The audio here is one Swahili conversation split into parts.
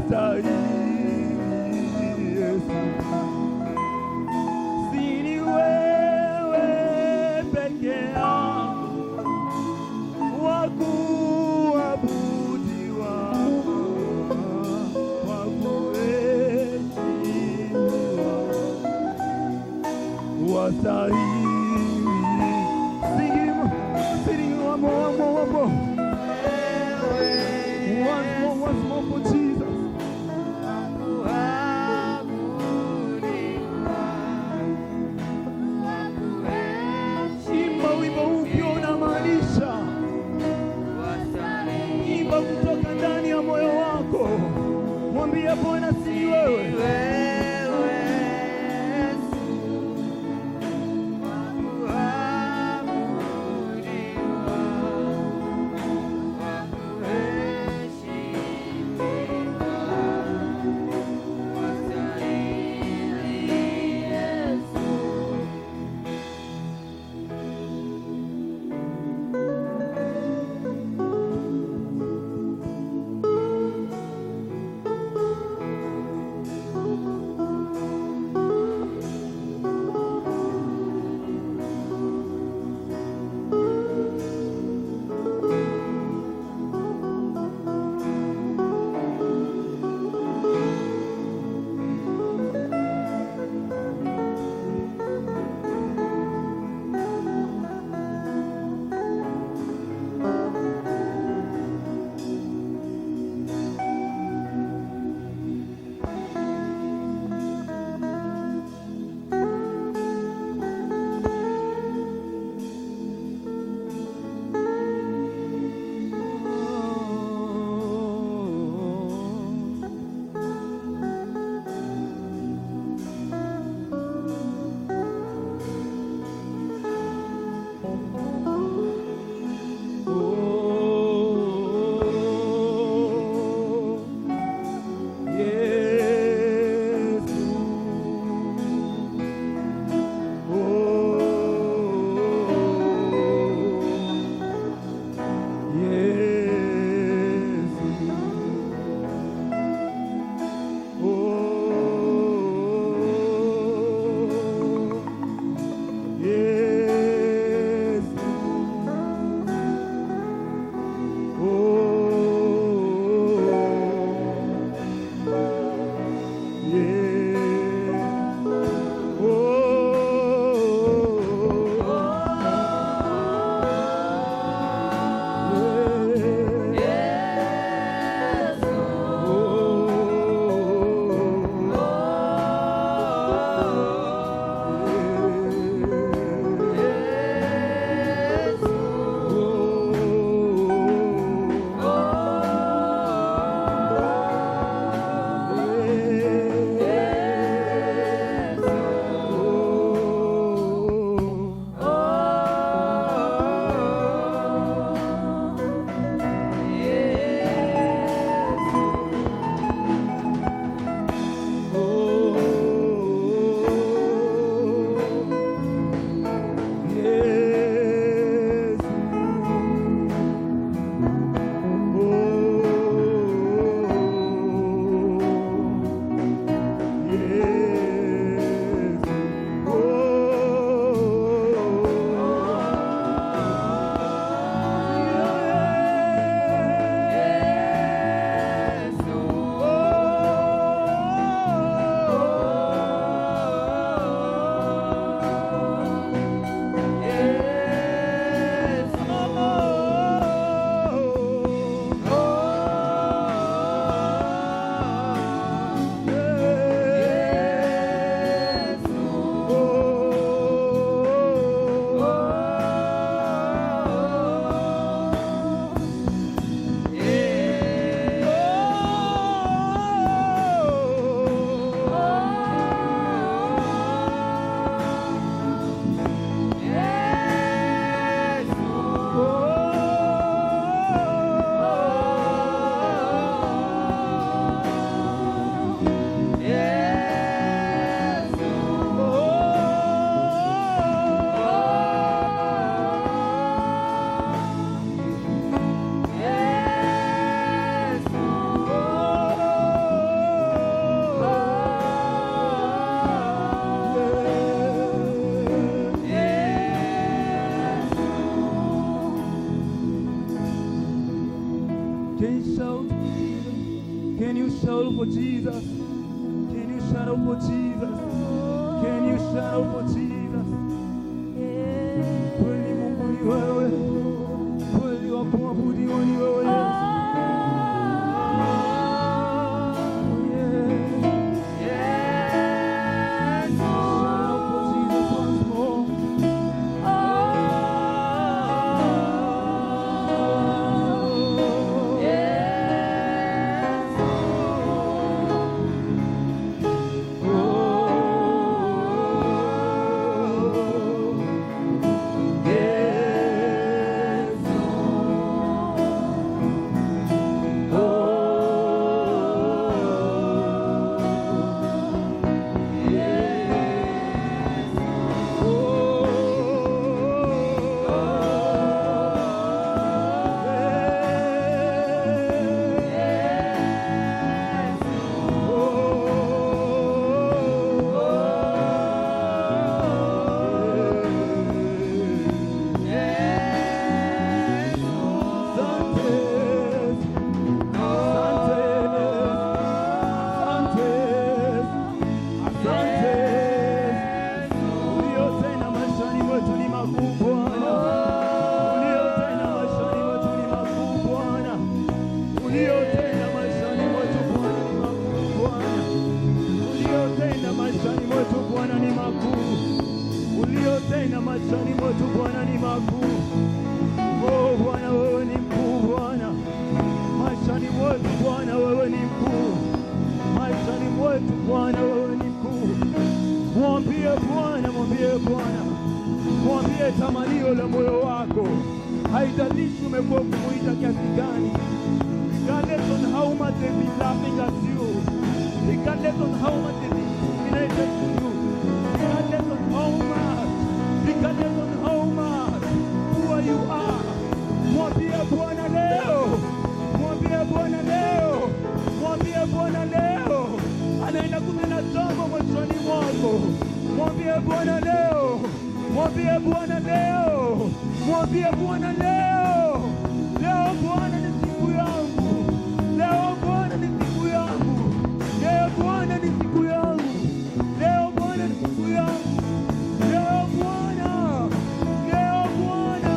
wastahili Yesu, si wewe peke yako wa kuabudiwa, wa kuheshimiwa, wastahili. Sing one more. Once more for Jesus. Imba wimbo upya unamaanisha. Imba kutoka ndani ya moyo wako. Mwambie Bwana si wewe. Can you shout for Jesus? Can you shout for Jesus? Can you shout for Jesus? Kweli Mungu ni wewe, kweli wa kuabudiwa ni wewe Yesu. Uliotenda maishani mwetu Bwana ni makuu. Oh Bwana, wewe ni mkuu Bwana. Maishani mwetu Bwana, wewe ni mkuu. Maishani mwetu Bwana, wewe ni mkuu. Mwambie Bwana, mwambie Bwana, mwambie tamanio la moyo wako. Haijalishi umekuwa kumuita kiasi gani, regardless on how much they've been laughing at you, regardless on how much they've been discriminated to you, regardless on how much, regardless on how much, who you are. Mwambie Bwana leo, mwambie Bwana leo, mwambie Bwana leo, anaenda kutenda jambo maishani mwako. Mwambie Bwana leo, mwambie Bwana leo, mwambie Bwana leo. Leo Bwana ni siku yangu, leo Bwana ni siku yangu, leo Bwana ni siku yangu, leo Bwana ni siku yangu, leo Bwana, leo Bwana.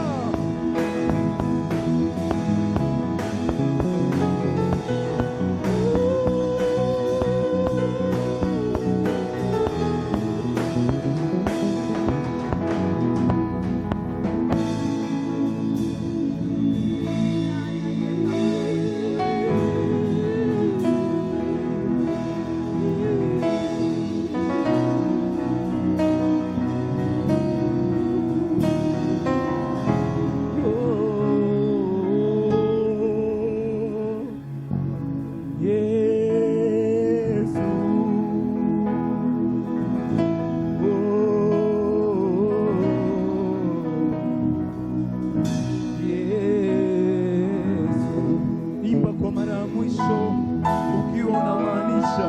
Imba kwa mara ya mwisho ukiwa unamaanisha